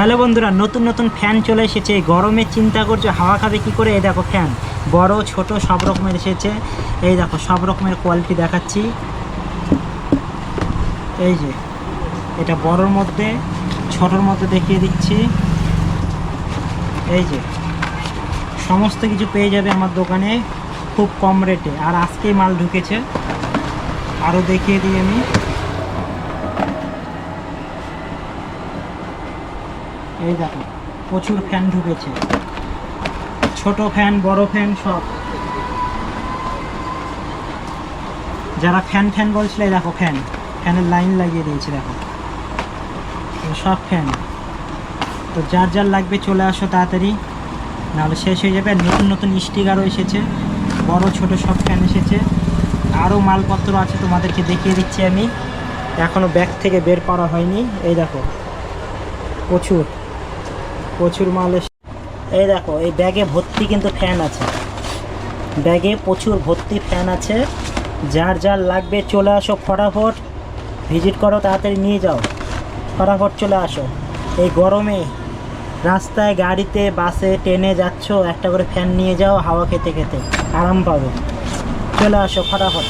Hello বন্ধুরা, নতুন নতুন ফ্যান চলে এসেছে। গরমে চিন্তা করছো হাওয়া খাবে কি করে। এই দেখো ফ্যান বড় ছোট সব রকমের এসেছে। এই দেখো সব রকমের কোয়ালিটি দেখাচ্ছি। এই যে এটা বড়র মধ্যে ছোটোর মধ্যে দেখিয়ে দিচ্ছি। এই যে সমস্ত কিছু পেয়ে যাবে আমার দোকানে খুব কম রেটে। আর আজকেই মাল ঢুকেছে, আরও দেখিয়ে দিই আমি। এই দেখো প্রচুর ফ্যান ঢুকেছে, ছোট ফ্যান বড় ফ্যান সব। যারা ফ্যান ফ্যান বলছিল, এই দেখো ফ্যানের লাইন লাগিয়ে দিয়েছে। দেখো সব ফ্যান। তো যার যার লাগবে চলে আসো তাড়াতাড়ি, নাহলে শেষ হয়ে যাবে। আর নতুন নতুন স্টিকারও এসেছে, বড় ছোট সব ফ্যান এসেছে। আরও মালপত্র আছে, তোমাদেরকে দেখিয়ে দিচ্ছি আমি। এখনও ব্যাগ থেকে বের করা হয়নি। এই দেখো প্রচুর প্রচুর মাল এসে। এই দেখো এই ব্যাগে ভর্তি কিন্তু ফ্যান আছে, ব্যাগে প্রচুর ভর্তি ফ্যান আছে। যার যার লাগবে চলে আসো, ফটাফট ভিজিট করো, তাড়াতাড়ি নিয়ে যাও, ফটাফট চলে আসো। এই গরমে রাস্তায় গাড়িতে বাসে ট্রেনে যাচ্ছ, একটা করে ফ্যান নিয়ে যাও, হাওয়া খেতে খেতে আরাম পাবে। চলে আসো ফটাফট।